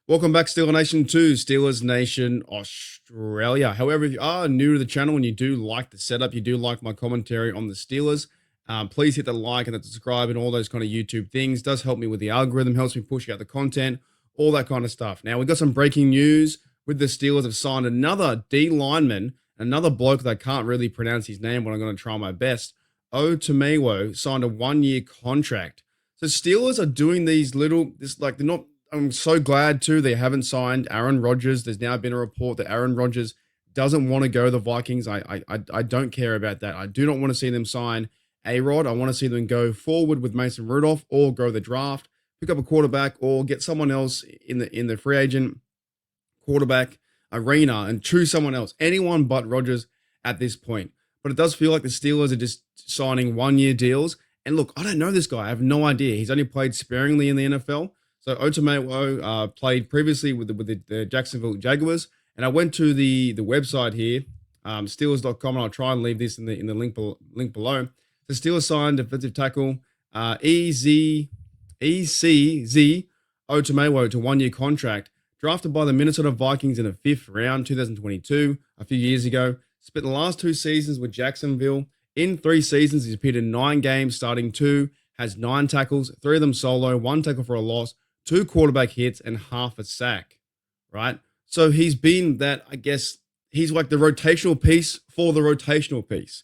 Welcome back, Steeler Nation, to Steelers Nation Australia. However, if you are new to the channel and you do like the setup, you do like my commentary on the Steelers, please hit the like and the subscribe and all those kind of YouTube things. It does help me with the algorithm, helps me push out the content, all that kind of stuff. Now, we've got some breaking news with the Steelers have signed another D lineman, another bloke that I can't really pronounce his name, but I'm going to try my best. Otomewo signed a 1-year contract. So Steelers are doing they're not. I'm so glad too they haven't signed Aaron Rodgers. There's now been a report that Aaron Rodgers doesn't want to go to the Vikings. I don't care about that. I do not want to see them sign A-Rod. I want to see them go forward with Mason Rudolph or go the draft, pick up a quarterback or get someone else in the free agent quarterback arena and choose someone else. Anyone but Rodgers at this point. But it does feel like the Steelers are just signing 1-year deals. And look, I don't know this guy. I have no idea. He's only played sparingly in the NFL. So Otomewo played previously with the Jacksonville Jaguars, and I went to the website here, Steelers.com, and I'll try and leave this in the link below. The Steelers signed defensive tackle ECZ Otomewo to 1-year contract, drafted by the Minnesota Vikings in the 5th round, 2022, a few years ago. Spent the last 2 seasons with Jacksonville. In 3 seasons, he's appeared in 9 games, starting 2, has 9 tackles, 3 of them solo, 1 tackle for a loss, 2 quarterback hits, and half a sack, right? So he's been that, I guess, he's like the rotational piece for the rotational piece.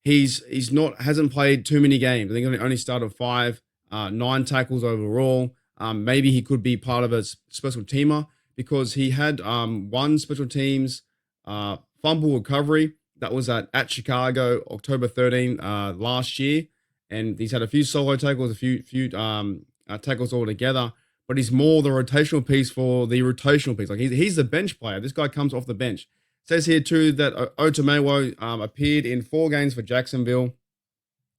Hasn't played too many games. I think he only started 5, 9 tackles overall. Maybe he could be part of a special teamer because he had 1 special teams fumble recovery. That was at Chicago, October 13 last year. And he's had a few solo tackles, a few tackles altogether. But he's more the rotational piece for the rotational piece. Like he's the bench player. This guy comes off the bench. It says here too that Otomewo appeared in 4 games for Jacksonville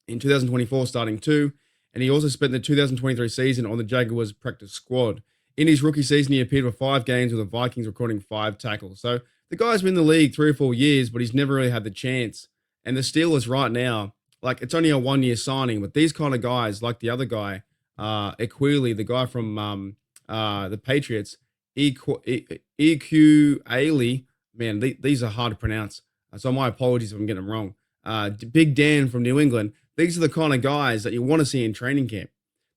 in 2024, starting 2. And he also spent the 2023 season on the Jaguars practice squad. In his rookie season, he appeared for 5 games with the Vikings, recording 5 tackles. So the guy's been in the league 3 or 4 years, but he's never really had the chance. And the Steelers right now, like it's only a 1-year signing, but these kind of guys, like the other guy, Equili, the guy from the Patriots, EQ Ailey, man, these are hard to pronounce. So my apologies if I'm getting them wrong. Big Dan from New England. These are the kind of guys that you want to see in training camp.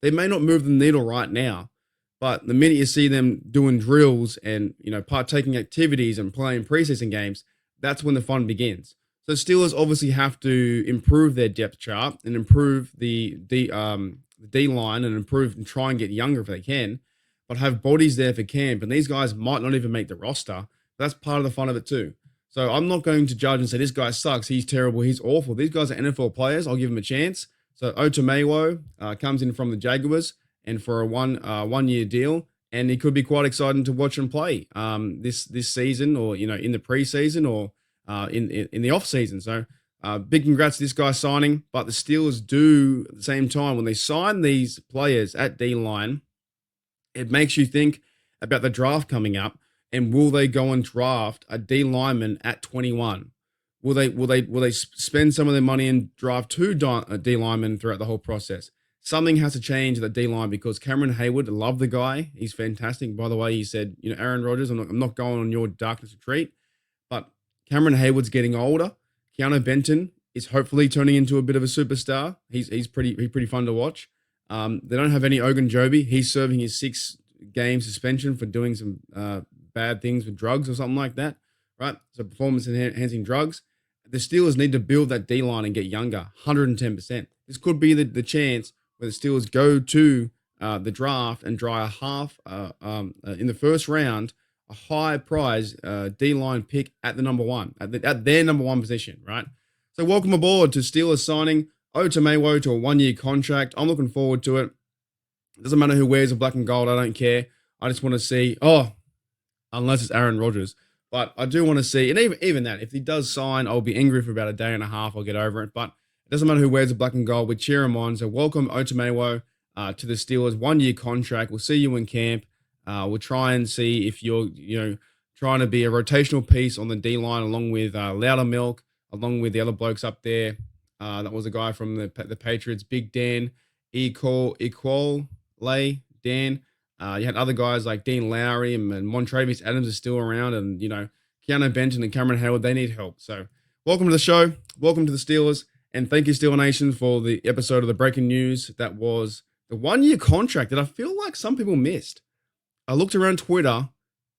They may not move the needle right now, but the minute you see them doing drills and partaking activities and playing preseason games, that's when the fun begins. So Steelers obviously have to improve their depth chart and improve the D line and improve and try and get younger if they can, but have bodies there for camp. And these guys might not even make the roster. That's part of the fun of it too. So I'm not going to judge and say this guy sucks, he's terrible, he's awful. These guys are NFL players. I'll give them a chance. So Otomewo comes in from the Jaguars and for a 1-year deal, and it could be quite exciting to watch him play this season, or in the preseason, or in the off season. So big congrats to this guy signing. But the Steelers do at the same time, when they sign these players at D line, it makes you think about the draft coming up. And will they go and draft a D lineman at 21? Will they spend some of their money and draft 2 D linemen throughout the whole process? Something has to change at the D line because Cameron Hayward, love the guy. He's fantastic. By the way, he said, Aaron Rodgers, I'm not going on your darkness retreat. But Cameron Hayward's getting older. Keanu Benton is hopefully turning into a bit of a superstar. He's pretty fun to watch. They don't have any Ogunjobi. He's serving his 6-game suspension for doing some bad things with drugs or something like that, right? So performance-enhancing drugs. The Steelers need to build that D-line and get younger, 110%. This could be the chance where the Steelers go to the draft and draw a half in the first round, a high prize D-line pick at the number 1, at their number 1 position, right? So welcome aboard to Steelers signing Otomewo to a 1-year contract. I'm looking forward to it. It doesn't matter who wears the black and gold. I don't care. I just want to see, unless it's Aaron Rodgers. But I do want to see, and even that, if he does sign, I'll be angry for about a day and a half. I'll get over it. But it doesn't matter who wears the black and gold. We cheer him on. So welcome Otomewo to the Steelers. 1-year contract. We'll see you in camp. We'll try and see if you're, trying to be a rotational piece on the D-line along with Loudermilk, along with the other blokes up there. That was a guy from the Patriots, Big Dan, Dan. You had other guys like Dean Lowry and Montravius Adams is still around, and Keanu Benton and Cameron Howard, they need help. So, welcome to the show. Welcome to the Steelers, and thank you, Steeler Nation, for the episode of the breaking news. That was the 1-year contract that I feel like some people missed. I looked around Twitter,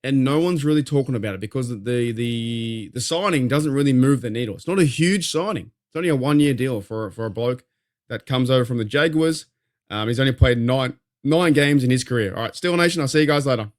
and no one's really talking about it because the signing doesn't really move the needle. It's not a huge signing. It's only a 1-year deal for a bloke that comes over from the Jaguars. He's only played nine games in his career. All right, Steeler Nation, I'll see you guys later.